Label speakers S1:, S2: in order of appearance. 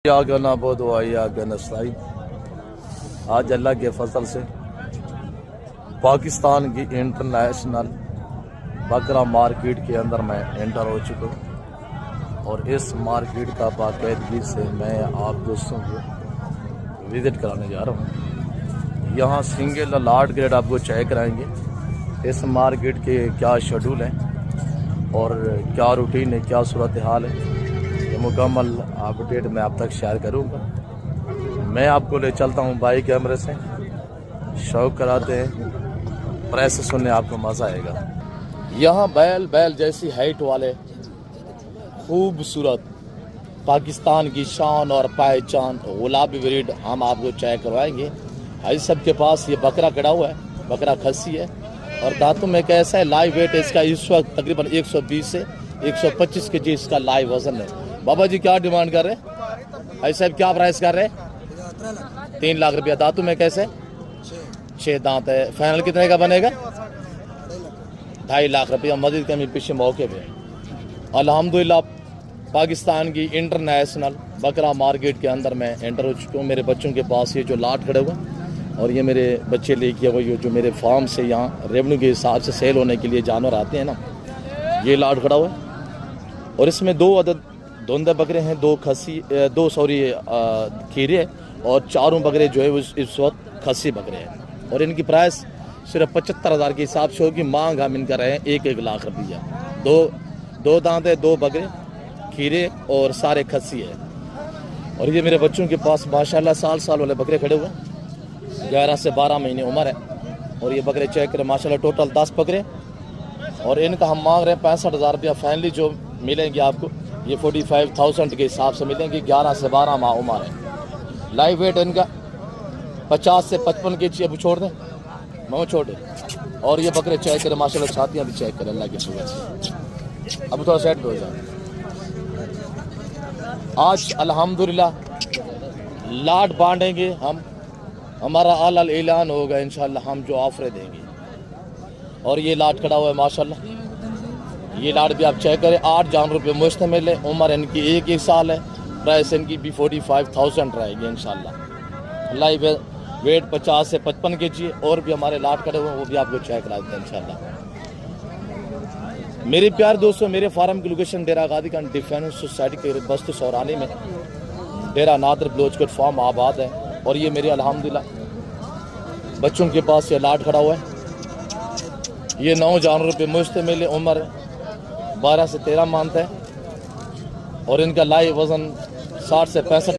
S1: आगे ना बहुत आई आगे नस्लाई। आज अल्लाह के फजल से पाकिस्तान की इंटरनेशनल बकरा मार्केट के अंदर मैं एंटर हो चुका हूँ और इस मार्केट का बाकायदगी से मैं आप दोस्तों को विज़िट कराने जा रहा हूँ। यहाँ सिंगल लाट ग्रेड आपको चेक कराएंगे इस मार्केट के क्या शेड्यूल है और क्या रूटीन है, क्या सूरत हाल है, ये मुकम्मल अपडेट मैं आप तक शेयर करूँगा। मैं आपको ले चलता हूँ बाइक कैमरे से, शौक कराते हैं, प्रेस सुनने आपको मज़ा आएगा। यहाँ बैल जैसी हाइट वाले खूबसूरत पाकिस्तान की शान और पहचान गुलाबी ब्रीड हम आपको चेक करवाएंगे। भाई सबके पास ये बकरा खड़ा हुआ है, बकरा खस्सी है और दांतों में कैसा है, लाइव वेट इसका इस वक्त तकरीबन 120 से 125 के जी इसका लाइव वजन है। बाबा जी क्या डिमांड कर रहे हैं? भाई साहब क्या प्राइस कर रहे हैं? 3 लाख रुपया। दांतों में कैसे? 6 दांत है। फाइनल कितने का बनेगा? 2.5 लाख रुपया। मजीद कमी पीछे मौके पे। अल्हम्दुलिल्लाह पाकिस्तान की इंटरनेशनल बकरा मार्केट के अंदर मैं एंटर हो चुका हूँ। मेरे बच्चों के पास ये जो लाट खड़े हुए और ये मेरे बच्चे लेके हुए जो मेरे फार्म से यहाँ रेवेन्यू के हिसाब से सेल होने के लिए जानवर आते हैं ना, ये लाट खड़ा हुआ है और इसमें 2 अदद धुंधे बकरे हैं, 2 खीरे और 4 बकरे जो है इस वक्त खस्सी बकरे हैं और इनकी प्राइस सिर्फ 75,000 के हिसाब से होगी। मांग हम इनका रहे हैं 1-1 लाख रुपया। 2 दांत है, 2 बकरे खीरे और सारे खस्सी है। और ये मेरे बच्चों के पास माशाल्लाह साल वाले बकरे खड़े हुए, 11 से 12 महीने उम्र है और ये बकरे चेक करें माशाल्लाह टोटल 10 बकरे और इनका हम मांग रहे हैं 65,000 रुपया। फाइनली जो मिलेंगे आपको ये 45,000 के हिसाब से मिलेंगे। 11 से 12 माह उम्र है। लाइव वेट इनका 50 से 55 के जी। अब छोड़ दें, मैं छोड़ दें। और ये बकरे चेक करें माशाल्लाह, छातियाँ भी चेक करें अल्लाह की शुक्र से। अब थोड़ा सेट हो जाए। आज अल्हम्दुलिल्लाह लाट बांटेंगे हम, हमारा आल ऐलान होगा इंशाल्लाह, हम जो ऑफरें देंगे। और ये लाट खड़ा हुआ है माशाल्लाह, ये लाट भी आप चेक करें। 8 जानवर पे मुश्तमिल है। उम्र इनकी 1 साल है। प्राइस इनकी भी 45,000 रहेगी इंशाल्लाह। लाइव वेट 50 से 55 के जी। और भी हमारे लाट खड़े हुए हैं, वो भी आपको चेक करा देते हैं इंशाल्लाह। मेरे प्यार दोस्तों, मेरे फार्म की लोकेशन डेरा गादी खान डिफेंस सोसाइटी के बस्त सौरानी में डेरा नादर ब्लोचकट फार्म आबाद है। और ये मेरे अल्हम्दुलिल्लाह बच्चों के पास ये लाट खड़ा हुआ है। ये 9 जानवरों पे मुश्तमिल है। उम्र 12 से 13 मंथ है और इनका लाइव वजन 60 से 65